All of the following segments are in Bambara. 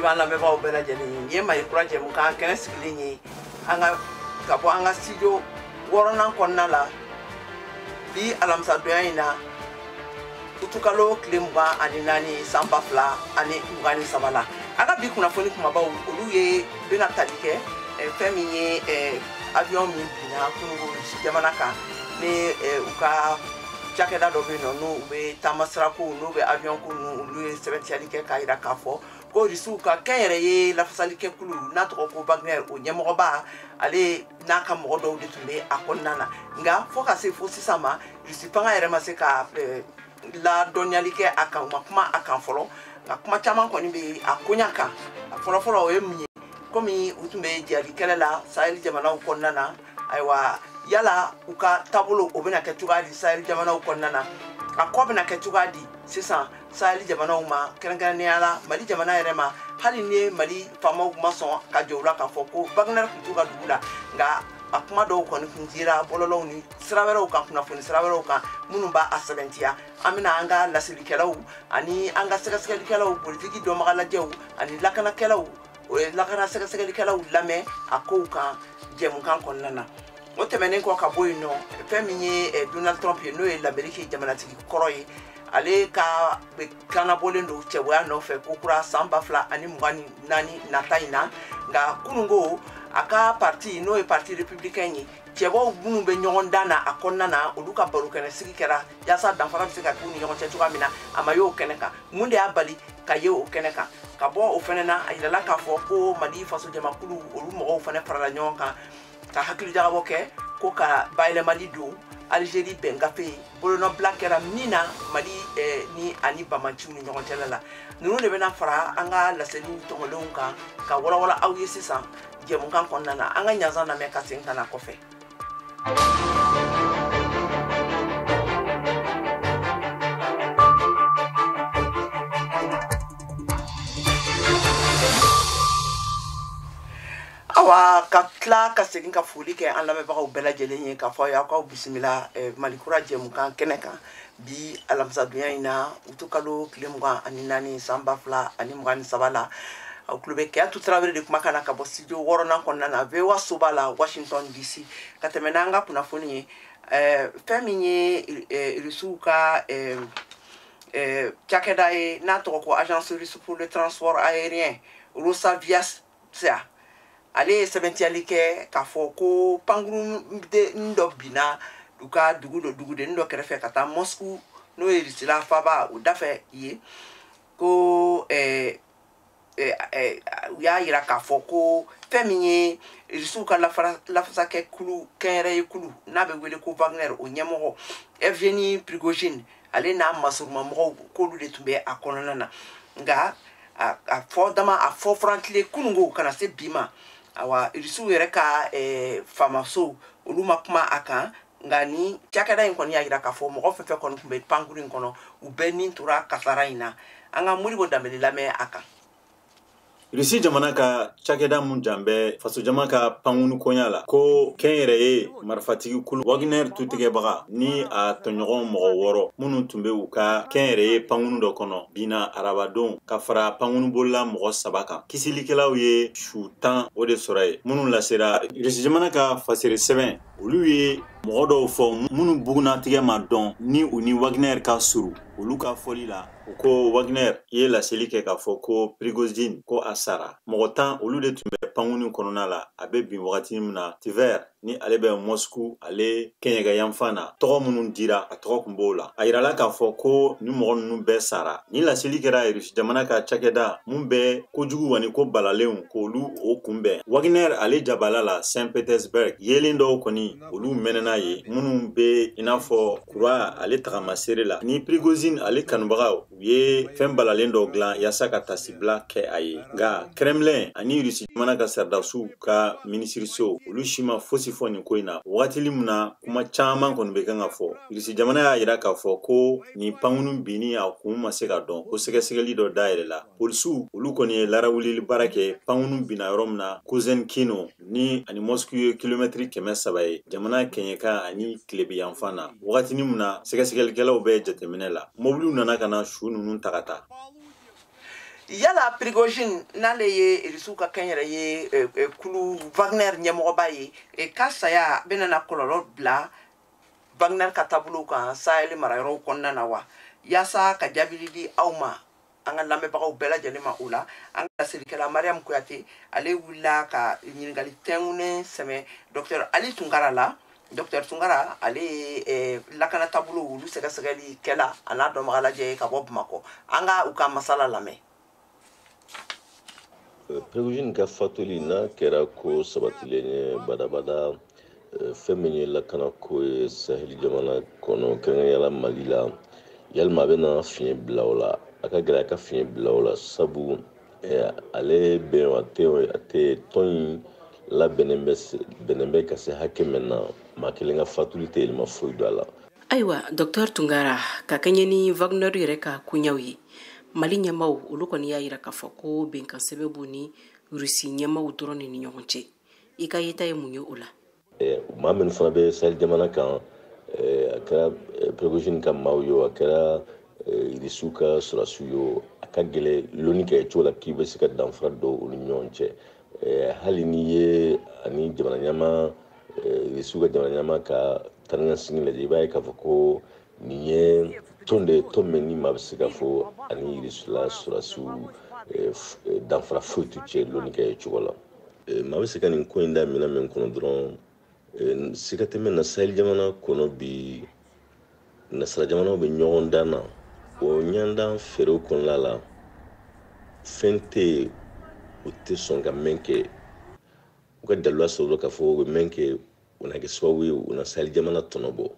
b'an lamɛnbagaw bɛɛ lajɛlen ye. Nin ye Malikura jɛmukan kɛnɛ sigilen ye an ka bɔ an ka studio 6nan kɔnɔna la bi alamisa donya in na utukalo tile 24 san 2023 la. An ka bi kunnafoni kumabaw olu ye bɛna tali kɛ fɛn min ye avion min binna kunungo jamana kan ni u ka cakɛda dɔ bɛ yen nɔ n'u bɛ taama sira ko n'u bɛ avion ko ninnu olu ye sɛbɛntiyali kɛ k'a jira k'a fɔ ko Rusiw ka kɛnyɛrɛye lafasalikɛkulu n'a tɔgɔ ko Wagner o ɲɛmɔgɔba ale n'a ka mɔgɔ dɔw de tun bɛ a kɔnɔna na nka fo ka se fo sisan ma Rusi fanga yɛrɛ ma se ka ladɔnniyali kɛ a kan u ma kuma a kan fɔlɔ nka kuma caman kɔni bɛ a koɲa kan a fɔlɔfɔlɔ o ye mun ye komi u tun bɛ jihadi kɛlɛ la Sahel jamanaw kɔnɔna na ayiwa yala u ka taabolo o bɛna kɛ cogoya di Sahel jamanaw kɔnɔna na a kɔ bɛna kɛ cogoya di sisan Sahel jamanaw ma kɛrɛnkɛrɛnnenya la Mali jamana yɛrɛ ma hali ni Mali faamaw ma sɔn ka jɔ u la k'a fɔ ko Wagner tun t'u ka dugu la nka a kuma dɔw kɔni tun dira bɔlɔlɔw ni sira wɛrɛw kan kunnafoni sira wɛrɛw kan minnu b'a sɛbɛntiya an bɛna an ka lasilikɛlaw ani an ka sɛgɛsɛgɛlikɛlaw politiki dɔnbagalajɛw ani lakanakɛlaw lakana sɛgɛsɛgɛlikɛlaw lamɛn a kow kan jɛmukan kɔnɔna na o tɛmɛnen kɔ ka bɔ yen nɔ fɛn min ye Donald Trump ye n'o ye l'Amérique jamanatigi kɔrɔ ye ale ka kannabɔlen don cɛboya nɔfɛ ko kura san 2024 nata in na nka kunungo a ka parti n'o ye parti républicain ye cɛbaw minnu bɛ ɲɔgɔn dan na a kɔnɔna na olu ka barokɛnɛ sigi kɛra yaasa danfara bɛ se ka k'u ni ɲɔgɔn cɛ cogoya min na a ma ye o kɛnɛ kan mun de y'a bali ka ye o kɛnɛ kan ka bɔ o fɛnɛ na a yirala k'a fɔ ko Mali fasojamakulu olu mɔgɔw fɛnɛ farala ɲɔgɔn kan ka hakilijagabɔ kɛ ko ka bayɛlɛmali don Algérie bɛn gafe bolonɔbila kɛra min na Mali ni ani bamaciw ni ɲɔgɔn cɛla la ninnu de bɛna fara an ka laseliw tɔngɔlenw kan ka walawala aw ye sisan jɛmukan kɔnɔna na an ka ɲazan lamɛn ka segin ka na kɔfɛ. Awa ka tila ka segin ka foli kɛ an lamɛnbagaw bɛɛ lajɛlen ye k'a fɔ y'aw k'aw bisimila Malikura jɛmukan kɛnɛ kan bi alamisa donya in na utukalo tile 24 san 2023 la aw tulo bɛ Keyatu Tarawele de kumakan na ka bɔ studio 6nan kɔnɔna na VOA soba la Washington DC ka tɛmɛ n'an ka kunnafoni ye fɛn min ye Rusiw ka cakɛda ye n'a tɔgɔ ko Agence Russe pour le transport aérien Rosaviatsia ale ye sɛbɛntiyali kɛ k'a fɔ ko pankurun dɔ binna u ka dugudennin dɔ kɛrɛfɛ ka taa Moscou n'o ye Rusila faaba o dafɛ ye ko u y'a yira k'a fɔ ko fɛn min ye Rusiw ka lafasakɛkulu kɛnyɛrɛye kulu n'a bɛ wele ko Wagner o ɲɛmɔgɔ Evgeny Prigozhin ale n'a masurumamɔgɔw k'olu de tun bɛ a kɔnɔna na nka a fɔ furantile kunungo kana se bi ma awa Rusiw yɛrɛ ka faamasow olu ma kuma a kan nka ni cakɛda in kɔni y'a jira k'a fɔ mɔgɔ fɛn fɛn kɔni tun bɛ pankuru in kɔnɔ u bɛɛ nin tora kasara in na an ka Modibo Dambele lamɛn a kan. Rusi jamana ka cakɛda mun janbɛ faso jama ka pankunu koɲa la ko kɛnyɛrɛye marifatigi kulu Wagner tutigɛbaga ni a tɔɲɔgɔn mɔgɔ 6 minnu tun bɛ u ka kɛnyɛrɛye pankunu dɔ kɔnɔ bina arabadon ka fara pankunu bolila mɔgɔ 3 kan kisilikɛlaw ye su 10 o de sɔrɔ ye minnu lasera Rusi jamana ka fasere sɛbɛn olu ye mɔgɔ dɔw fɔ minnu bugunatigɛ ma dɔn ni u ni Wagner ka suru olu ka fɔli la u ko Wagner ye laseli kɛ k'a fɔ ko Prigozhin ko a sara mɔgɔ 10 olu de tun bɛ pankunu kɔnɔna la a bɛ bin wagati min na Tver ni ale bɛ Moscou ale kɛɲɛka yanfan na tɔgɔ minnu dira a tɔgɔ kun b'o la a yirala k'a fɔ ko ni mɔgɔ ninnu bɛɛ sara ni laseli kɛra Rusi jamana ka cakɛda mun bɛ kojugu ani ko balalenw k'olu o kunbɛn Wagner ale jabala la Saint Petersburg yelen dɔw kɔni olu mɛnɛna ye minnu bɛ i n'a fɔ kura ale tagamasere la ni Prigozhin ale kanubagaw u ye fɛn balalen dɔ dilan yaasa ka tasibila kɛ a ye nka Kremlin ani Rusi jamana ka sardasiw ka minisiriso olu si ma fosi fɔ nin ko in na wagatili min na kuma caman kɔni bɛ kan ka fɔ Rusi jamana y'a jira k'a fɔ ko nin pankunu binni a kun ma se ka dɔn ko sɛgɛsɛgɛli dɔ dayɛlɛ la polisiw olu kɔni ye larawulili baara kɛ pankunu binna yɔrɔ min na Kozenkino ni ani Moscou ye kilomɛtiri 300 ye jamana kɛɲɛka ani Tilebin yanfan na wagatini min na sɛgɛsɛgɛlikɛlaw bɛ jateminɛ la mobiliw nana ka na su ninnu ta ka taa yala Prigogine n'ale ye Irisu ka kɛnyɛrɛ ye kulu Wagner ɲɛmɔgɔba ye ka saya bɛna na kɔlɔlɔ bila Wagner ka taabolo kan Sahel marayɔrɔw kɔnɔna na wa yaasa ka jaabili di aw ma an ka lamɛnbagaw bɛɛ lajɛlen ma o la an ka lasirikɛla Mariam Kuyate ale wulila ka ɲininkali tɛŋunen sɛmɛ Dr Ali Tunkara la. Dr Tunkara ale lakana taabolo olu sɛgɛsɛgɛli kɛla a n'a dɔnbaga lajɛ ka bɔ Bamakɔ an ka u ka masala lamɛn. Prigogine ka fatuli n'a kɛra ko sabatilen ye badabada fɛn min ye lakana ko ye Sahel jamana kɔnɔ kɛrɛnkɛrɛnyala Mali la yalima a bɛna fiɲɛ bila o la a ka gɛlɛ a ka fiɲɛ bila o la sabu ale bɛn a tɛ tɔn in labɛnnen bɛ ka se hakɛ min na maa kelen ka fatuli tɛ yɛlɛma foyi don a la. Ayiwa Dr Tunkara ka kɛɲɛ ni Wagner yɛrɛ ka koɲaw ye Mali ɲɛmaw olu kɔni y'a yira k'a fɔ ko bɛnkan sɛbɛn b'u ni Rusi ɲɛmaw dɔrɔn ni ɲɔgɔn cɛ i ka yeta ye mun ye o la? Maa minnu fana bɛ Sahel jamana kan a kɛra Prigogine ka maaw ye a kɛra Irisu ka sɔrɔdasiw ye a ka gɛlɛ loni kɛ cogo la k'i bɛ se ka danfara don u ni ɲɔgɔn cɛ hali n'i ye ani jamana ɲɛmaa Irisu ka jamana ɲɛmaa ka taanikasegin lajɛ i b'a ye k'a fɔ ko nin ye tɔn min ni maa bɛ se ka fɔ ani Irisula sɔrɔdasiw danfara foyi t'u cɛ loni kɛ cogo la. Maa bɛ se ka nin ko in da minɛn min kɔnɔ dɔrɔn siga tɛ min na Sahel jamana kɔnɔ bi nasara jamanaw bɛ ɲɔgɔn dan na o ɲɔgɔndan feerew kɔnɔna la fɛn tɛ yen u tɛ sɔn ka mɛn kɛ u ka dalilu sɔrɔ k'a fɔ u bɛ mɛn kɛ u na kɛ sababu ye u na Sahel jamana tɔnɔbɔ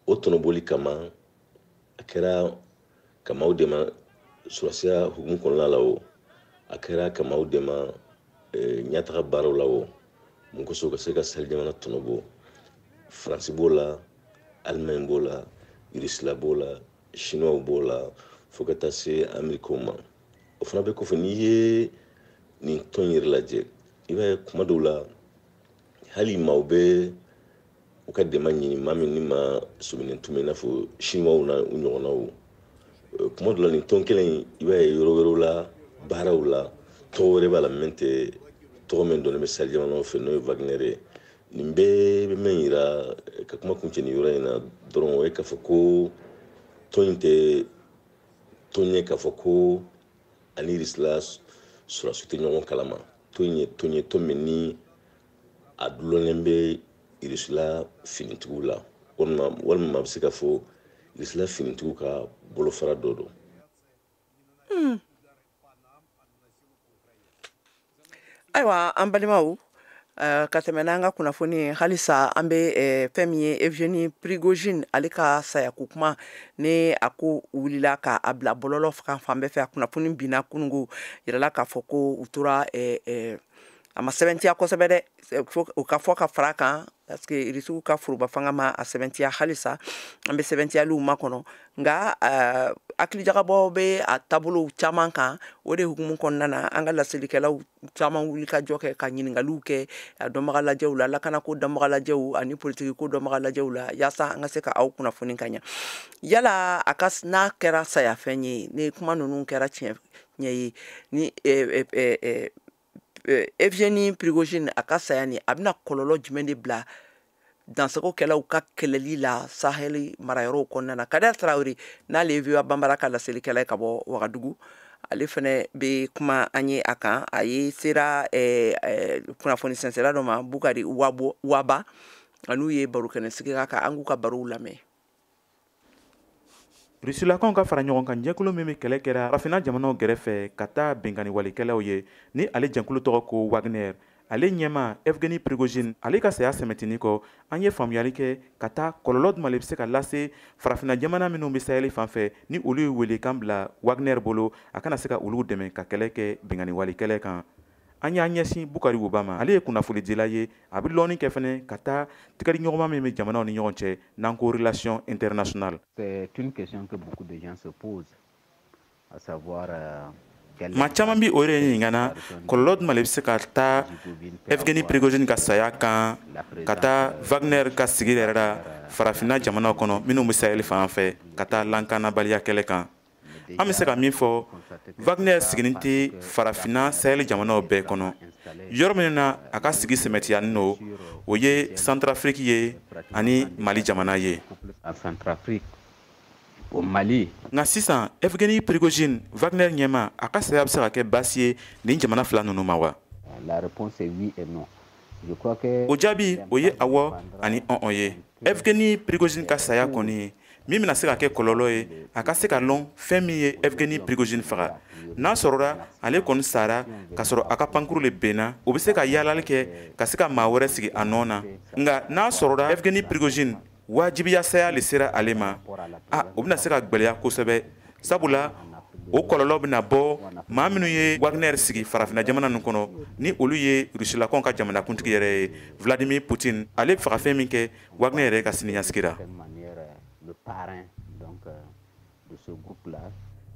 o tɔnɔbɔli kama a kɛra ka maaw dɛmɛ sɔrɔdasiya hukumu kɔnɔna la o a kɛra ka maaw dɛmɛ ɲɛtaga baaraw la o mun kosɔn ka se ka Sahel jamana tɔnɔbɔ Faransi b'o la Allemagne b'o la Irisila b'o la Chinois b'o la fo ka taa se Amerikaw ma o fana bɛ kɔfɛ n'i ye nin tɔn yɛrɛ lajɛ i b'a ye kuma dɔw la hali maaw bɛ u ka dɛmɛ ɲini maa min ni ma sɔminen tun bɛ i n'a fɔ Chinois na u ɲɔgɔnnaw kuma dɔw la nin tɔn kelen i b'a ye yɔrɔ wɛrɛw la baaraw la tɔgɔ wɛrɛ b'a la min tɛ tɔgɔ min dɔnnen bɛ Sahel jamanaw fɛ n'o ye Wagner ye nin bɛɛ bɛ min yira ka kuma kuncɛ nin yɔrɔ in na dɔrɔn o ye k'a fɔ ko tɔn in tɛ tɔn ye k'a fɔ ko ani Irisila sɔrɔdasiw tɛ ɲɔgɔn kalama tɔn ye tɔn min ni a dulonlen bɛ Irisila finitigiw la walima a bɛ se ka fɔ Irisila finitigiw ka bolofara dɔ don. Ayiwa an balimaw ka tɛmɛ n'an ka kunnafoni halisa an bɛ fɛn min ye Evgeny Prigogine ale ka sayako kuma ne a ko wulila k'a bila bɔlɔlɔ fan bɛɛ fɛ a kunnafoni binna kunungo yirala k'a fɔ ko u tora a ma sɛbɛntiya kosɛbɛ dɛ o ka fɔ ka fara kan parce que Irisiw ka foroba fanga ma a sɛbɛntiya halisa an bɛ sɛbɛntiyaliw ma kɔnɔ nka hakilijagabɔ bɛ a taabolow caman kan o de hukumu kɔnɔna na an ka laselilikɛlaw caman wuli ka jɔ kɛ ka ɲininkaliw kɛ a dɔnbaga lajɛw la lakanako dɔnbaga lajɛw ani politikiko dɔnbaga lajɛw la yaasa an ka se ka aw kunnafoni ka ɲɛ yala a ka n'a kɛra sayafɛn ye ni kuma ninnu kɛra tiɲɛ ye ni Evgeny Prigogine a ka saya ni a bɛna kɔlɔlɔ jumɛn de bila dansagokɛlaw ka kɛlɛli la Sahel marayɔrɔw kɔnɔna na Kader Traoré n'ale ye VOA Bambara ka laselilikɛla ye ka bɔ Wagadugu ale fana bɛ kuma an ye a kan a ye sera kunnafoni sɛnsɛnla dɔ ma Bukari Waba an'u ye barokɛnɛsigi kan an k'u ka barow lamɛn. Rusilakaw ka fara ɲɔgɔn kan jɛkulu min bɛ kɛlɛ kɛra farafinna jamanaw gɛrɛfɛ ka taa bɛnkanni walikɛlaw ye ni ale jɛkulu tɔgɔ ko Wagner ale ɲɛma Evgeny Prigogine ale ka saya sɛmɛtini kɔ an ye faamuyali kɛ ka taa kɔlɔlɔ jumɛn de bɛ se ka lase farafinna jamana minnu bɛ Sahel fan fɛ ni olu ye welekan bila Wagner bolo a kana se ka olu dɛmɛ ka kɛlɛ kɛ bɛnkanni walikɛlɛ kan an y'a ɲɛsin Bukari Waba ma ale ye kunnafonidila ye a bɛ lɔnni kɛ fɛnɛ ka taa tigɛdiɲɔgɔnma min bɛ jamanaw ni ɲɔgɔn cɛ n'an ko relation internationale. C'est une question que beaucoup de gens se posent, à savoir maa caman bi o yɛrɛ ɲininkana kɔlɔlɔ jumɛn de bɛ se ka taa Evgeny Prigogine ka saya kan ka taa Wagner ka sigi yɛrɛ la farafinna jamanaw kɔnɔ minnu bɛ Sahel fan fɛ ka taa lankanabaliya kɛlɛ kan an bɛ se ka min fɔ Wagner siginin tɛ farafina Sahel jamanaw bɛɛ kɔnɔ yɔrɔ min na a ka sigi sɛmɛtiyanin no o ye Centrafrique ye ani Mali jamana ye. Au Mali. Nka sisan Evgeny Prigozhin Wagner ɲɛma a ka saya bɛ se ka kɛ baasi ye nin jamana fila ninnu ma wa? La réponse est oui et non. Je crois que o jaabi o ye awɔ ani ɔn ye. Evgeny Prigozhin ka saya kɔni min bɛna se ka kɛ kɔlɔlɔ ye a ka se ka lɔn fɛn min ye Evgeny Prigozhin faga n'a sɔrɔla ale kɔni sara ka sɔrɔ a ka pankuru le benna o bɛ se ka yaalali kɛ ka se ka maa wɛrɛ sigi a nɔ na nka n'a sɔrɔla Evgeny Prigozhin wajibiya saya le sera ale ma o bɛna se ka gwɛlɛya kosɛbɛ sabula o kɔlɔlɔ bɛna bɔ maa minnu ye Wagner sigi farafina jamana ninnu kɔnɔ ni olu ye rusilakaw ka jamanakuntigi yɛrɛ ye Vladimir Poutine ale faga fɛn min kɛ Wagner yɛrɛ ka siniɲasigira.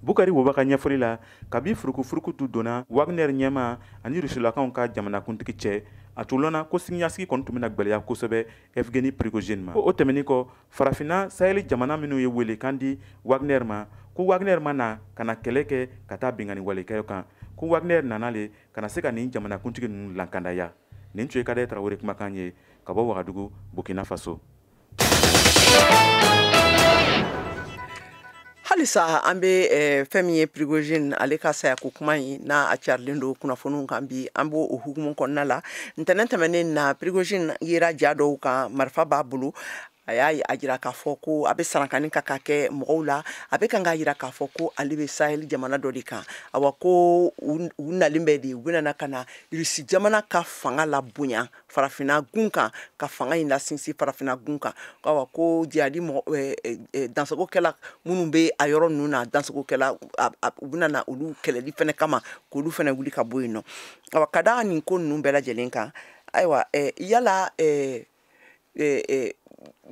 Bukari Woba ka ɲɛfɔli la kabi furukufurukutu donna Wagner ɲɛma ani rusilakaw ka jamanakuntigi cɛ a tun lɔnna ko siniɲasigi kɔni tun bɛna gwɛlɛya kosɛbɛ Evgeny Prigozhin ma. O tɛmɛnin kɔ farafina Sahel jamana minnu ye wele kan di Wagner ma ko Wagner ma na ka na kɛlɛ kɛ ka taa bingani walekɛyɔ kan ko Wagner nana le ka na se ka nin jamanakuntigi ninnu lankandaya. Nin tun ye Kade Tarawele kumakan ye ka bɔ Wagadugu Burkina Faso. Halisa an bɛ fɛn min ye Prigozhin ale ka saya ko kuma in n'a carilen don kunnafoniw kan bi an b'o hukumu kɔnɔna la ntɛnɛn tɛmɛnen na Prigozhin yera ja dɔw kan marifa b'a bolo a y'a jira k'a fɔ ko a bɛ sarankani ka kɛ mɔgɔw la a bɛ kan k'a jira k'a fɔ ko ale bɛ Sahel jamana dɔ de kan awa ko u nalen bɛ de u bɛna ka na Rusi jamana ka fanga la bonya farafina gun kan ka fanga in la sinsin farafina gun kan awa ko jihadi dansagokɛla minnu bɛ a yɔrɔ ninnu na dansagokɛla u bɛna na olu kɛlɛli fɛnɛ kama k'olu fɛnɛ wuli ka bɔ yen nɔ awa ka da nin ko ninnu bɛɛ lajɛlen kan ayiwa yala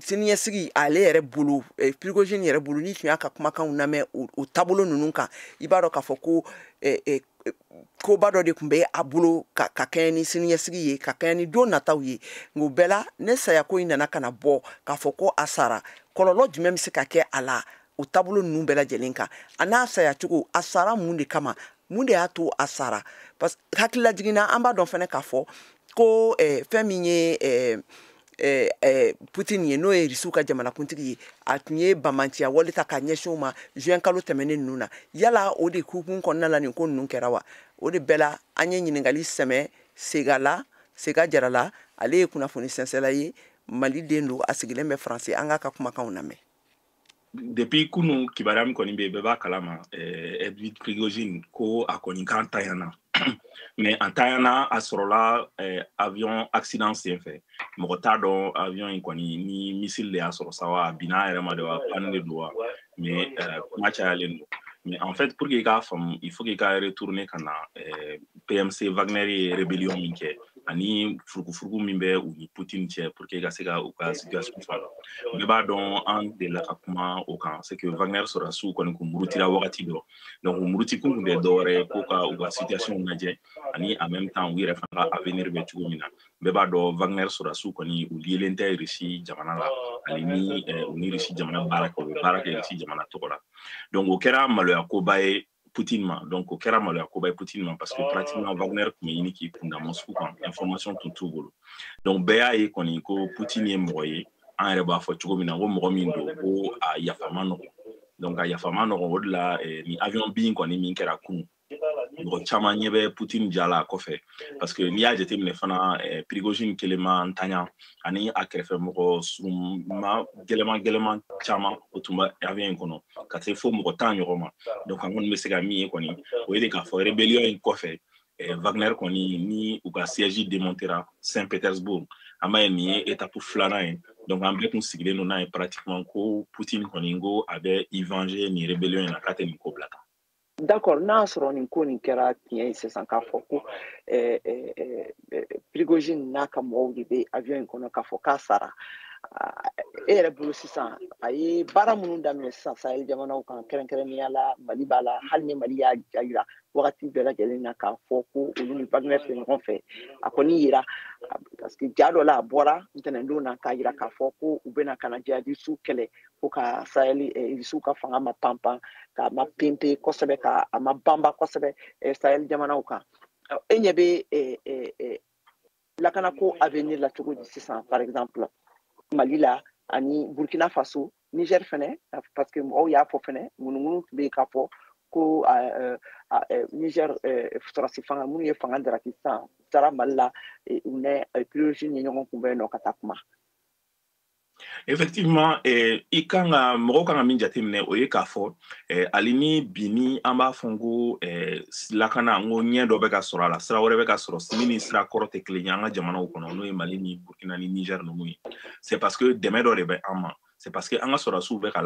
siniɲɛsigi ale yɛrɛ bolo Prigozhin yɛrɛ bolo ni tun y'a ka kumakanw lamɛn o taabolo ninnu kan i b'a dɔn k'a fɔ ko koba dɔ de tun bɛ a bolo ka kɛɲɛ ni siniɲɛsigi ye ka kɛɲɛ ni don nataw ye nka o bɛɛ la ne sayako in nana ka na bɔ k'a fɔ ko a sara kɔlɔlɔ jumɛn bɛ se ka kɛ a la o taabolo ninnu bɛɛ lajɛlen kan a n'a saya cogo a sara mun de kama mun de y'a to a sara parce que hakililajiginna an b'a dɔn fɛnɛ k'a fɔ ko fɛn min ye Poutine ye n'o ye Rusiw ka jamanakuntigi ye a tun ye bamanciya wale ta ka ɲɛsin o ma juin kalo tɛmɛnen ninnu na yala o de hukumu kɔnɔna la nin ko ninnu kɛra wa o de bɛɛ la an ye ɲininkali sɛmɛ Sega Jarala ale ye kunnafoni sɛnsɛla ye Mali den don a sigilen bɛ Faransi an k'a ka kumakanw lamɛn. Depuis kunu kibaruya min kɔni bɛ yen bɛɛ b'a kalama Evgeny Prigozhin ko a kɔni kan tanyana mais an tanyana a sɔrɔla avion accident senfɛ mɔgɔ t'a dɔn avion in kɔni ni missile de y'a sɔrɔ sa wa a binna a yɛrɛ ma de wa panne de don wa mais kuma cayalen don mais en fait pour que i k'a faamu il faut que i ka retourner ka na PMC Wagner ye rébellion min kɛ ani furukufuruku min bɛ u ni Poutine cɛ pour que i ka se ka u ka situation fɔ bɛɛ b'a dɔn an delila ka kuma o kan c'est que Wagner sɔrɔdasiw kɔni kun murutila wagati dɔ donc u muruti kun tɛ dɔwɛrɛ ye ko ka u ka situation lajɛ ani en même temps u yɛrɛ fana ka avenir bɛ cogo min na bɛɛ b'a dɔn Wagner sɔrɔdasiw kɔni u lielen tɛ Rusi jamana la ani ni u ni Rusi jamana baara kɛ u bɛ baara kɛ Rusi jamana tɔgɔ la donc o kɛra maloya koba ye Poutine ma donc o kɛra maloya koba ye Poutine ma parce que pratiquement Wagner tun bɛ ɲini k'i kunda Moscou kan information tun t'u bolo donc bɛɛ y'a ye kɔni ko Poutine ye mɔgɔ ye an yɛrɛ b'a fɔ cogo min na ko mɔgɔ min don ko a yafa man nɔgɔn donc a yafa man nɔgɔn o de la ni avion bin kɔni min kɛra kunun mɔgɔ caman ɲɛ bɛ Poutine jala kɔfɛ parce que n'i y'a jateminɛ fana Prigozhin kelen ma ntanya ani a kɛrɛfɛ mɔgɔ surunma gɛlɛman caman o tun bɛ avion in kɔnɔ ka se fo mɔgɔ 10 ɲɔgɔn ma donc an kɔni bɛ se ka min ye kɔni o ye de k'a fɔ rébellion in kɔfɛ Wagner kɔni ni u ka siège démontera Saint-Pétersbourg an b'a ye nin ye étape filanan ye donc an bɛɛ kun sigilen don n'a ye pratiquement ko Poutine kɔni ko a bɛ i venger nin rébellion in na k'a tɛ nin ko bila tan. D'accord, n'a sɔrɔ nin ko nin kɛra tiɲɛ ye sisan k'a fɔ ko Prigozhin n'a ka mɔgɔw de bɛ avion in kɔnɔ k'a fɔ k'a sara e yɛrɛ bolo sisan a ye baara minnu daminɛ sisan Sahel jamanaw kan kɛrɛnkɛrɛnnenya la Mali b'a la hali ni Mali y'a jira wagati bɛɛ lajɛlen na k'a fɔ ko olu ni Wagner tɛ ɲɔgɔn fɛ a kɔni yira que jado la bora ntendo na ka yira ka fɔ ko u bena kana jihadistu kɛlɛ ko ka Sahel isu ka fanga ma pampan ka ma pimpe kosɛbɛ ka ma bamba kosɛbɛ Sahel jamanaw kan e ɲɛ bɛ lakana ko avenir la cogo di sisan par exemple Mali la ani Burkina Faso Niger fɛnɛ parce que mɔgɔw y'a fɔ fɛnɛ munumunu tun bɛ ka fɔ ko Niger sɔrɔsi fanga minnu ye fanga daraki sisan taara Mali la u ne priorité ni ɲɔgɔn kunbɛn nɔ ka taa kuma. Effectivement, i kan ka mɔgɔw kan ka min jateminɛ o ye k'a fɔ hali ni bi ni an b'a fɔ ko lakana n ko ɲɛ dɔ bɛ ka sɔrɔ a la sira wɛrɛ bɛ ka sɔrɔ min ni sira kɔrɔ tɛ kelen ye an ka jamanaw kɔnɔ n'o ye Mali ni Burkina ni Niger ninnu ye c'est parce que dɛmɛ dɔ de bɛ an ma c'est parce que an ka sɔrɔdasiw bɛ ka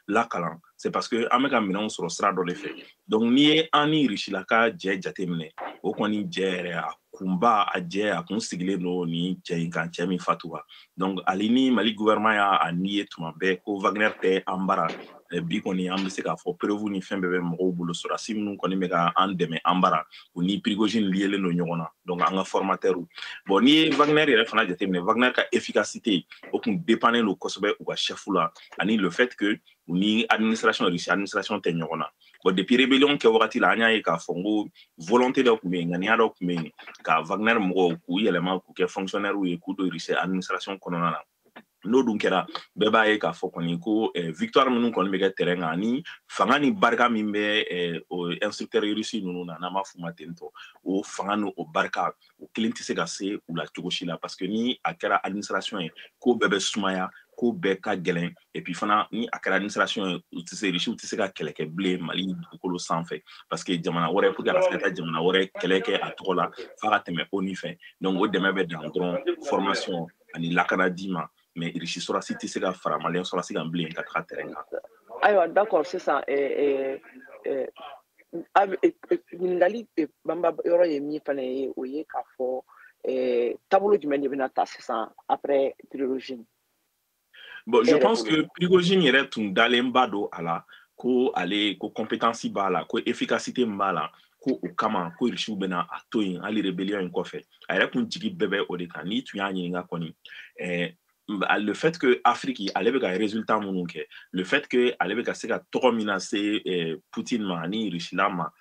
lakalan c'est parce que an bɛ ka minɛnw sɔrɔ sira dɔ de fɛ donc n'i ye an ni Risilaka jɛ jateminɛ o kɔni jɛ yɛrɛ a kunba a jɛ a kun sigilen don ni cɛ in kan cɛ min fatura donc hali ni Mali gouvernement y'a ni ye tuma bɛɛ ko Wagner tɛ an bara bi kɔni an bɛ se k'a fɔ preuve ni fɛn bɛɛ bɛ mɔgɔw bolo sɔrɔdasi minnu kɔni bɛ ka an dɛmɛ an bara u ni Prigozhin lielen don ɲɔgɔn na donc an ka formateurs bon n'i ye Wagner yɛrɛ fana jateminɛ Wagner ka efficacité o kun dépendait don kosɛbɛ u ka chef la ani le fait que u ni administration Russie administration tɛ ɲɔgɔn na bon depuis rébellion kɛ wagati la an y'a ye k'a fɔ ko volonté dɔ tun bɛ yen ŋaniya dɔ tun bɛ yen ka Wagner mɔgɔw k'u yɛlɛma k'u kɛ fonctionnaires ye k'u don Russie administration kɔnɔna na n'o dun kɛra bɛɛ b'a ye k'a fɔ kɔni ko victoire minnu kɔni bɛ kɛ terrain kan ani fanga ni barika min bɛ o instructeur Russie ninnu na n'an b'a f'u ma ten tɔ o fanga ni o barika o kelen tɛ se ka se u la cogo si la parce que ni a kɛra administration ye ko bɛɛ bɛ sumaya ko bɛɛ ka gɛlɛn et puis fana ni a kɛra administration ye u tɛ se Rusiw tɛ se ka kɛlɛ kɛ bilen Mali dugukolo sanfɛ parce que jamana wɛrɛ pour que a ka se ka taa jamana wɛrɛ kɛlɛ kɛ a tɔgɔ la f'a ka tɛmɛ ONU fɛ donc o dɛmɛ bɛ dan dɔrɔn formation ani lakana di ma mais Russie sɔrɔdasi tɛ se ka fara Malien sɔrɔdasi kan bilen ka taga terrain kan. Ayiwa d'accord sisan ɲininkali banba yɔrɔ ye min fana ye o ye k'a fɔ taabolo jumɛn de bɛna ta sisan après Prigozhin. Bon, je pense que Prigozhin yɛrɛ tun dalen ba don a la ko ale ko compétence b'a la ko efficacité b'a la ko o kama ko Rusiw bɛna a to yen hali rébellion in kɔfɛ a yɛrɛ kun jigi bɛɛ bɛ o de kan n'i tun y'a ɲininka kɔni le fait que Afrique ale bɛ ka résultat minnu kɛ le fait que ale bɛ ka se ka tɔgɔ min na se Poutine ma ani Rusila ma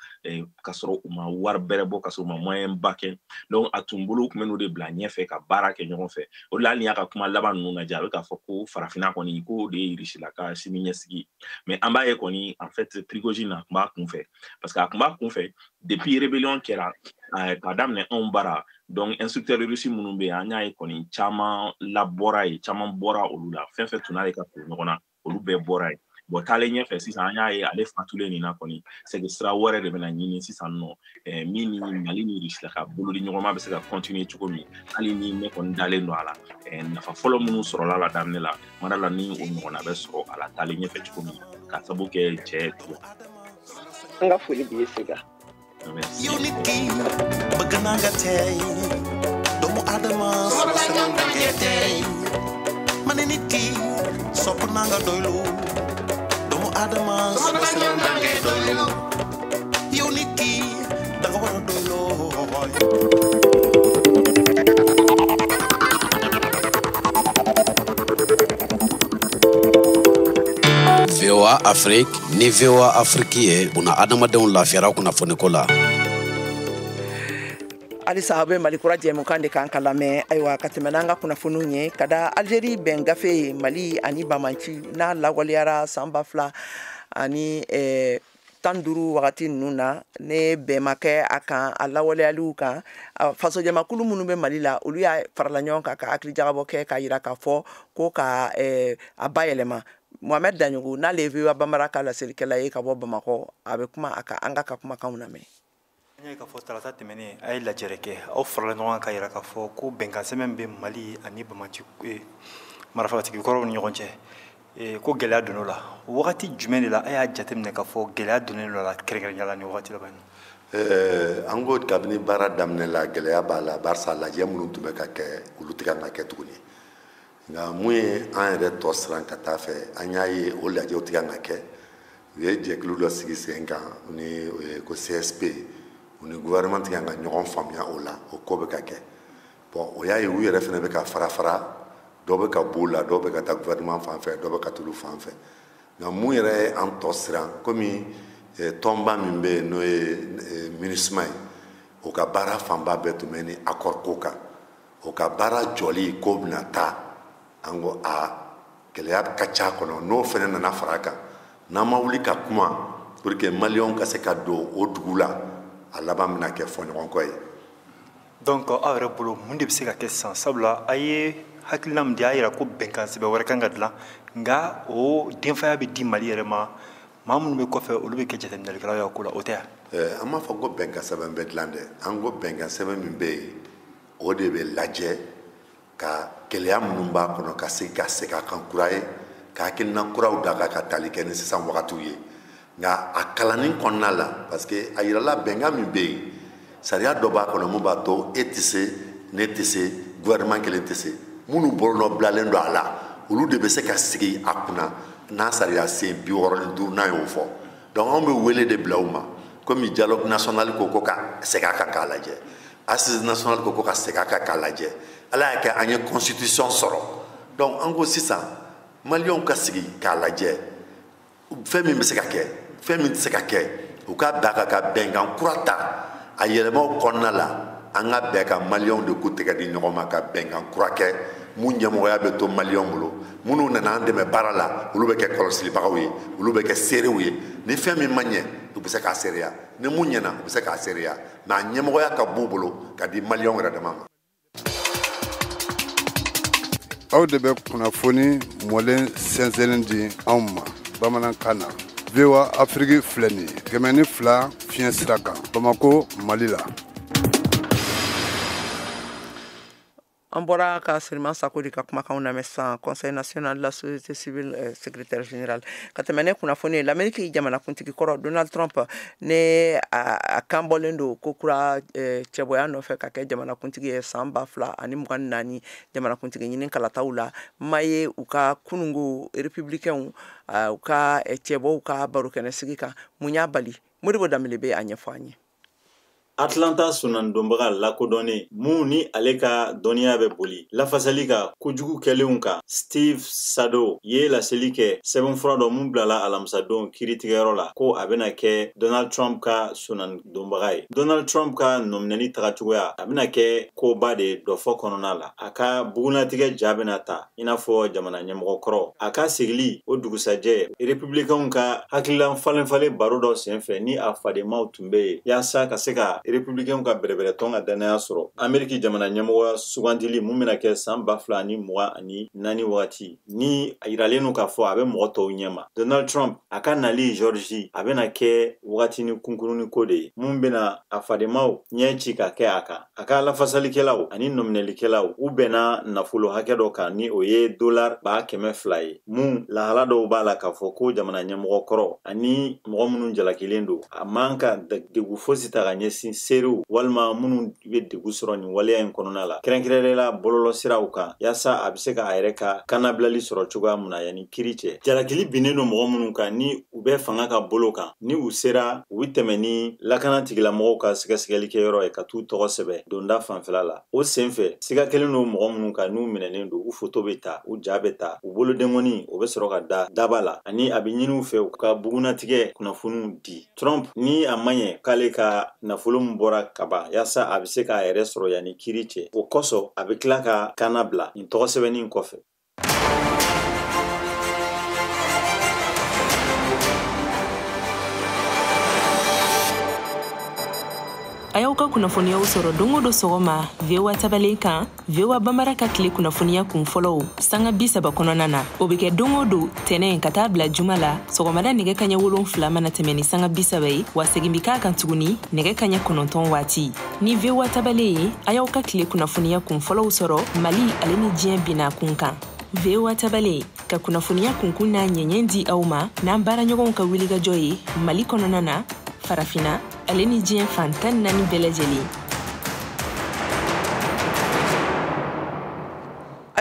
ka sɔrɔ u ma wari bɛrɛ bɔ ka sɔrɔ u ma moyen ba kɛ donc a tun bolo u tun bɛ n'o de bila ɲɛfɛ ka baara kɛ ɲɔgɔn fɛ o de la hali n'i y'a ka kuma laban ninnu lajɛ a bɛ k'a fɔ ko farafinna kɔni ko de ye Rusila ka siniɲɛsigi mais an b'a ye kɔni en fait Prigozhin a tun b'a kunfɛ parce que a tun b'a kunfɛ depuis rébellion kɛra k'a daminɛ anw bara donc instructeur Russie minnu bɛ yen an y'a ye kɔni caman labɔra yen caman bɔra olu la fɛn fɛn tun n'ale ka ko ɲɔgɔn na olu bɛɛ bɔra yen bon taalen ɲɛfɛ sisan an y'a ye ale fatulen nin na kɔni c'est que sira wɛrɛ de bɛna ɲini sisan nɔ min ni Mali ni Russie ka bolodi ɲɔgɔnma bɛ se ka continuer cogo min hali ni ne kɔni dalen don a la nafa fɔlɔ minnu sɔrɔla la daminɛ la mara la ni o ɲɔgɔnna bɛ sɔrɔ a la taalen ɲɛfɛ cogo min ka sababu kɛ cɛ tugun. An ka foli b'i ye Sega. Unity, baganaga tay, domo adama, sosananga tay, maneniti, sopananga doilo, domo adama, sosananga doilo, unity, dagawara doilo. VOA Afrique ni VOA Afrique ye una adamadenw lafiyara kunnafoni ko la. Alisa habe Mali kura jɛmukan de kan ka lamɛn ayiwa ka tɛmɛ n'an ka kunnafoniw ye ka da Algérie bɛn gafe Mali ani Bamanci n'a lawaleyara san 2000 ani 15 wagati ninnu na ne bɛn ma kɛ a kan a lawaleyaliw kan fasojamakulu minnu bɛ Mali la olu y'a farala ɲɔgɔn kan ka hakilijagabɔ kɛ k'a jira k'a fɔ ko ka a bayɛlɛma Mohamed Danyogo n'ale ye VOA Bambara ka laselilikɛla ye ka bɔ Bamakɔ a bɛ kuma an ka kumakanw lamɛn. An ye k'a fɔ talata tɛmɛnen a ye lajɛrɛ kɛ aw farala ɲɔgɔn kan k'a jira k'a fɔ ko bɛnkan sɛbɛn bɛ Mali ani Bamanci marifatigikɔrɔw ni ɲɔgɔn cɛ ko gɛlɛya donn'o la wagati jumɛn de la a y'a jateminɛ k'a fɔ gɛlɛya donnen do la kɛrɛnkɛrɛnnenya la ni wagati laban in. An ko kabini baara daminɛ la gɛlɛya b'a la barisa lajɛ minnu tun bɛ ka kɛ olu tɛ kan ka kɛ tuguni nka mun ye an yɛrɛ tɔ siran ka taa fɛ an y'a ye o lajɛw tɛ kan ka kɛ u ye jɛkulu dɔ sigi sen kan ni ko CSP u ni gouvernement tɛ kan ka ɲɔgɔn faamuya o la o ko bɛ ka kɛ bon o y'a ye u yɛrɛ fɛnɛ bɛ ka fara dɔ bɛ ka b'o la dɔ bɛ ka taa gouvernement fan fɛ dɔ bɛ ka tulu fan fɛ nka mun yɛrɛ ye an tɔ siran komi tɔnba min bɛ yen n'o ye MINUSMA ye o ka baara fanba bɛɛ tun bɛ ni accord ko kan o ka baara jɔli ko bɛna taa an ko gɛlɛya ka ca kɔnɔ n'o fɛnɛ nana fara kan n'an ma wuli ka kuma pour que maliyɛnw ka se ka don o dugu la a laban bɛna kɛ fɔɲɔgɔnkɔ ye. donc aw yɛrɛ bolo mun de bɛ se ka kɛ sisan sabula a ye hakilina min di a yira ko bɛnkan sɛbɛn wɛrɛ kan ka dilan nka o denfaya bɛ di Mali yɛrɛ ma maa minnu bɛ kɔfɛ olu bɛ kɛ jateminɛlikɛlaw y'a ko la o tɛ yan. an m'a fɔ ko bɛnkan sɛbɛn bɛ dilan dɛ an ko bɛnkan sɛbɛn min bɛ yen o de bɛ lajɛ ka gɛlɛya minnu b'a kɔnɔ ka se ka segin a kan kura ye ka hakilina kuraw da ka tali kɛ ni sisan wagatiw ye nka a kalanni kɔnɔna la parce que a yirala bɛnkan min bɛ yen sariya dɔ b'a kɔnɔ mun b'a to e tɛ se ne tɛ se gouvernement kelen tɛ se minnu bolonɔ bilalen don a la olu de bɛ se ka sigi a kunna n'a sariya sen 65 n'a y'o fɔ donc anw bɛ wele de bila u ma komi dialogue national ko ka segin a kan k'a lajɛ assise nationale ko ka segin a kan k'a lajɛ ala y'a kɛ an ye constitution sɔrɔ donc an ko sisan maliyɛnw ka sigi k'a lajɛ fɛn min bɛ se ka kɛ fɛn min tɛ se ka kɛ u ka bɛn a kan ka bɛnkan kura ta a yɛlɛmaw kɔnɔna la an ka bɛn ka maliyɛnw de k'u tɛgɛ di ɲɔgɔn ma ka bɛnkan kura kɛ mun ɲɛmɔgɔya bɛ to maliyɛnw bolo minnu nana an dɛmɛ baara la olu bɛ kɛ kɔlɔsilibagaw ye olu bɛ kɛ seerew ye ni fɛn min ma ɲɛ u bɛ se k'a seereya ni mun ɲɛna u bɛ se k'a seereya mɛ a ɲɛmɔgɔya ka b'u bolo ka di maliyɛnw yɛrɛ dama ma. aw de bɛ kunnafoni mɔlen sɛnsɛnlen di anw ma bamanankan na VOA Afrique filɛ nin ye 102 fiɲɛ sira kan Bamako Mali la. An bɔra ka Siriman Sako de ka kumakanw lamɛn sisan Conseil national de la société civile secrétaire général ka tɛmɛ ne kunnafoni ye l'Amérique jamanakuntigi kɔrɔ Donald Trump ne a kan bɔlen don ko kura cɛbɔya nɔfɛ ka kɛ jamanakuntigi ye san 2024 jamanakuntigi ɲini kalataw la ma ye u ka kunungo républicains u ka cɛbɔw ka barokɛnɛ sigi kan mun y'a bali Modibo Dambele bɛ a ɲɛfɔ an ye. Atlanta sunandonbaga lakodɔnnen mun ni ale ka dɔnniya bɛ boli lafasali ka kojugu kɛlenw kan Steve Sado ye laseli kɛ sɛbɛnfura dɔ mun bilala alamisadon kiiritigɛyɔrɔ la ko a bɛna kɛ Donald Trump ka sunandonbaga ye. Donald Trump ka nɔminɛli tagacogoya a bɛna kɛ koba de dɔ fɔ kɔnɔna la. A ka bugunatigɛ ja bɛna ta i n'a fɔ jamana ɲɛmɔgɔkɔrɔ. A ka segili o dugusajɛ républicainw ka hakililan falen baro dɔ senfɛ ni a fademaw tun bɛ yen yaasa ka se ka républicainw ka bɛrɛbɛrɛ tɔn ka danaya sɔrɔ Ameriki jamana ɲɛmɔgɔ sugandili mun bɛna kɛ san 2024 wagati ni a yiralen n'u k'a fɔ a bɛ mɔgɔ tɔw ɲɛma. Donald Trump a ka nali Georgie a bɛna kɛ wagati ni kunkurunin ko de ye mun bɛna a fademaw ɲɛ ci ka kɛ a kan. A ka lafasalikɛlaw ani nɔminɛlikɛlaw u bɛna nafolo hakɛ dɔ kan ni o ye $200,000 ye mun lahala dɔw b'a la k'a fɔ ko jamana ɲɛmɔgɔ kɔrɔ ani mɔgɔ minnu jalakilen don a man ka degu fosi ta ka ɲɛsin seerew walima minnu bɛ degu sɔrɔ nin waleya in kɔnɔna la kɛrɛnkɛrɛnla bɔlɔlɔsiraw kan yaasa a bɛ se ka a yɛrɛ ka kanabilali sɔrɔ cogoya mun na yanni kiiri cɛ. Jalakili binnen don mɔgɔ minnu kan ni u bɛ fanga ka bolo kan ni u sera u bɛ tɛmɛ ni lakana tigilamɔgɔw ka sɛgɛsɛgɛlikɛyɔrɔ ye ka t'u tɔgɔ sɛbɛn donda fanfɛla la. O senfɛ siga kelen don mɔgɔ minnu kan n'u minɛnen don u foto bɛ ta u ja bɛ ta u bolodengɔni o bɛ sɔrɔ ka da daba la ani a bɛ ɲini u fɛ u ka bugunatigɛ kunnafoniw di. Trump ni a man ɲɛ k'ale ka nafolo min bɔra kaban yaasa a bɛ se k'a yɛrɛ sɔrɔ yanni kiiri cɛ o kosɔn a bɛ tila ka kana bila nin tɔgɔ sɛbɛnnin kɔfɛ. A y'aw ka kunnafoniyaw sɔrɔ don o don sɔgɔma VOA tabalen kan VOA Bambara ka tile kunnafoniya kun fɔlɔw sanga 30 kɔnɔna na o bɛ kɛ don o don tɛnɛn ka taa bila juma la sɔgɔmada nɛgɛ kaɲɛ 7 mana tɛmɛ ni sanga 30 ye wa segin bi k'a kan tuguni nɛgɛ kaɲɛ 9 waati ni VOA tabalen ye a y'aw ka tile kunnafoniya kun fɔlɔw sɔrɔ Mali ale ni diɲɛ bina kun kan VOA tabalen ka kunnafoniya kunkun n'a ɲɛɲɛ di aw ma n'an baaraɲɔgɔnw ka wulikajɔ ye Mali kɔnɔna na farafina ale ni diɲɛ fantan 4 bɛɛ lajɛlen.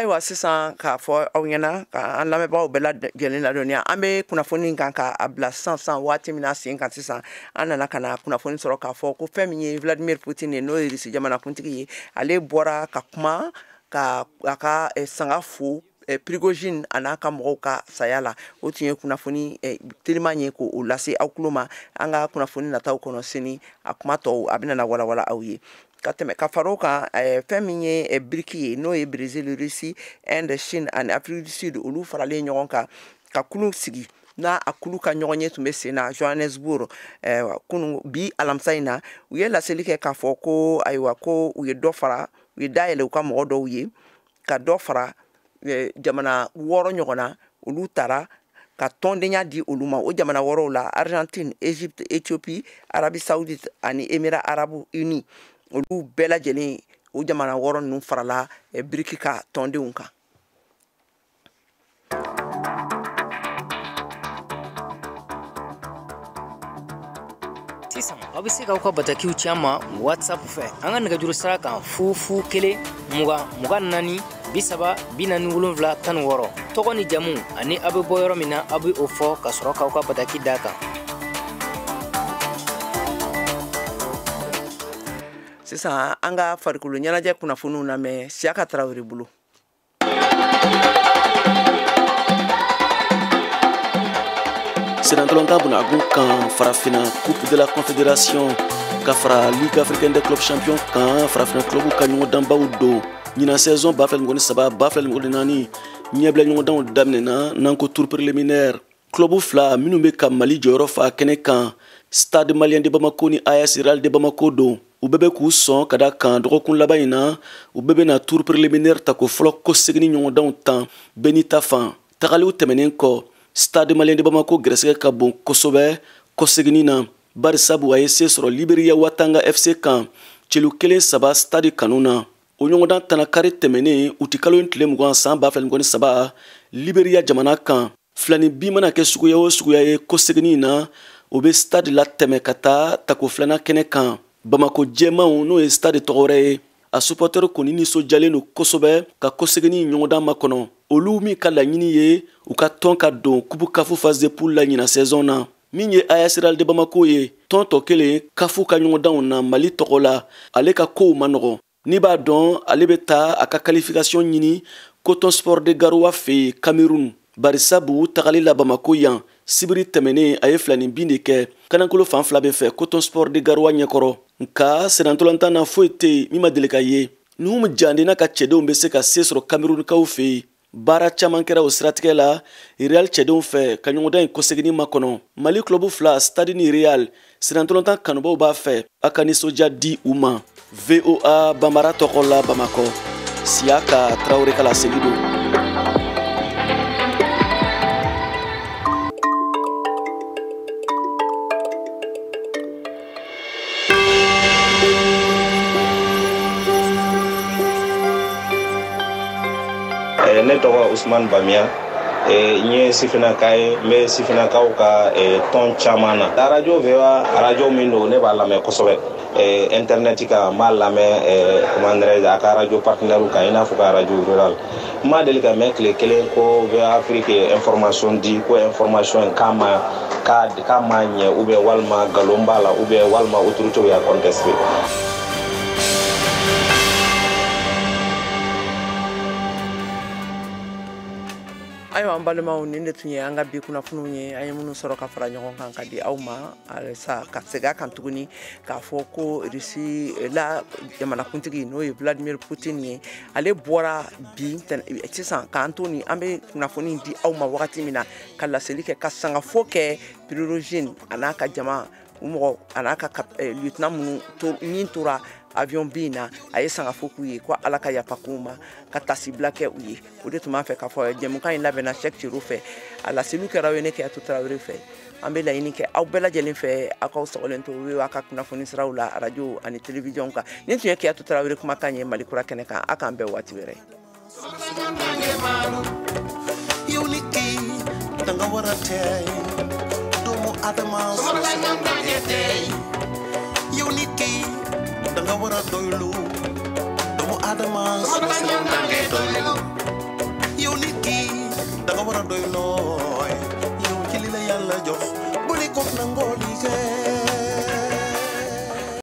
ayiwa sisan k'a fɔ aw ɲɛna ka an lamɛnbagaw bɛɛ lajɛlen ladɔnniya an bɛ kunnafoni kan k'a bila sisan waati min na sen kan sisan an nana ka na kunnafoni sɔrɔ k'a fɔ ko fɛn min ye Vladimir Putin ye n'o ye Rusi jamanakuntigi ye ale bɔra ka kuma ka a ka sanga fo Prigozhin a n'a ka mɔgɔw ka saya la o tun ye kunnafoni teliman ye k'o lase aw tulo ma an ka kunnafoni nataw kɔnɔ sini a kuma tɔw a bɛna walawala aw ye ka tɛmɛ ka fara o kan fɛn min ye biriki ye n'o ye Brésil, Russie, Inde, Chine ani Afrique du Sud olu faralen ɲɔgɔn kan ka kulu sigi n'a a kulu ka ɲɔgɔn ye tun bɛ sen na Johannesburg kunun bi alamisa in na u ye laseli kɛ k'a fɔ ko ayiwa ko u ye dɔ fara u ye dayɛlɛ u ka mɔgɔ dɔw ye ka dɔ fara jamana 6 ɲɔgɔn na olu taara ka tɔndenya di olu ma o jamana 6 la Argentine, Égypte, Éthiopie, Arabie Saoudite ani Émirats Arabes Unis olu bɛɛ lajɛlen o jamana 6 ninnu farala biriki ka tɔndenw kan. Sisan aw bɛ se k'aw ka batakiw ci an ma WhatsApp fɛ an ka nɛgɛjuru sira kan 001 20 24 30 47 16 tɔgɔ ni jamu ani aw bɛ bɔ yɔrɔ min na aw bɛ o fɔ ka sɔrɔ k'aw ka bataki d'a kan. Sisan an ka farikolo ɲɛnajɛ kunnafoniw lamɛn Siyaka Tarawele bolo. Senatolonta bunagun kan farafina Coupe de la Confédération ka fara Ligue africaine des clubs champions kan farafina club ka ɲɔgɔn danbaw do ɲina saison 2023 2024 ɲɛbila ɲɔgɔn danw daminɛna n'an ko tour préliminaire club fila minnu bɛ ka Mali jɔyɔrɔ fa kɛnɛ kan Stade Malien de Bamako ni AS Real de Bamako do u bɛɛ bɛ k'u sɔn ka da kan dɔgɔkun laban in na u bɛɛ bɛ na tour préliminaire ta ko fɔlɔ ko segini ɲɔgɔn danw tan bɛɛ ni ta fan tagaliw tɛmɛnen kɔ Stade Malien de Bamako gɛrɛsɛgɛ ka bon kosɛbɛ kɔsegini na bari sabu a ye se sɔrɔ Liberiya Watanga FC kan celu 1-3 stade kanu na o ɲɔgɔndan tana kari tɛmɛnen u ti kalo in tile 20 san 2023 Liberiya jamana kan filani bi mana kɛ suguya o suguya ye kɔsegini na o bɛ stade la tɛmɛ ka taa tako filana kɛnɛ kan Bamako jɛmanw n'o ye stade tɔgɔ wɛrɛ ye a supporter kɔni nisɔndiyalen don kosɛbɛ ka kɔsegini ɲɔgɔndan makɔnɔ olu min ka laɲini ye u ka tɔn ka don kubu kafu phase de poule la ɲina saison na min ye AS Real de Bamako ye tɔn tɔ kelen kafu ka ɲɔgɔndanw na Mali tɔgɔ la ale ka kow ma nɔgɔ ni b'a dɔn ale bɛ taa a ka qualification ɲini Coton Sport de Garoua fɛ Cameroun bari sabu tagali la Bamako yan sibiri tɛmɛnen a ye filani bin de kɛ kanankolo fan fila bɛ fɛ Coton Sport de Garoua ɲɛkɔrɔ nka senatɔlantan na foyi tɛ yen min ma deli ka ye nuhu jandina ka cɛdenw bɛ se ka se sɔrɔ Camerounkaw fɛ yen baara caman kɛra o siratigɛ la Real cɛdenw fɛ ka ɲɔgɔndan in kɔsegini makɔnɔ Mali club fila Stade ni Real senatɔlantan kanubaw b'a fɛ a ka nisɔndiya di u ma VOA Bambara tɔgɔ la Bamakɔ Siyaka Tarawele ka laseli don. Ne tɔgɔ Usman Bamiya n ye sifinaka ye n bɛ sifinakaw ka tɔn caman na arajo VOA arajo min don ne b'a lamɛn kosɛbɛ internet kan n b'a lamɛn comment dirais-je a ka arajo partenaire kan i n'a fɔ ka arajo rural n ma deli ka mɛn tile kelen ko VOA Afrique ye information di ko information k'a ma ɲɛ ou bien walima nkalon b'a la ou bien walima autorités y'a contesté. Ayiwa an balimaw nin de tun ye an ka bi kunnafoniw ye an ye minnu sɔrɔ ka fara ɲɔgɔn kan ka di aw ma alisa ka segin a kan tuguni k'a fɔ ko Rusi la jamanakuntigi n'o ye Vladimir Putin ye ale bɔra bi sisan k'an to nin an bɛ kunnafoni di aw ma wagati min na ka laseli kɛ ka sangafo kɛ Prigozhin a n'a ka jama u mɔgɔ a n'a ka lieutenant minnu min tora avion bin na a ye sangafo k'u ye ko ala ka yafa k'u ma ka tasibila kɛ u ye o de tun b'a fɛ k'a fɔ jɛmukan in labɛnna Cheikh Thierno fɛ a laseliw kɛra o ye ne Keyatu Tarawele fɛ an bɛ laɲini kɛ aw bɛɛ lajɛlen fɛ aw k'aw sagolen to u a ka kunnafoni siraw la radio ani télévision kan nin tun ye Keyatu Tarawele kumakan ye Mali kura kɛnɛ kan a k'an bɛɛ waati wɛrɛ. Danga wara doylu domo adama so yow nit ki da nga war a doy looy yow ci li la yàlla jox bu li ko nangoo liggéey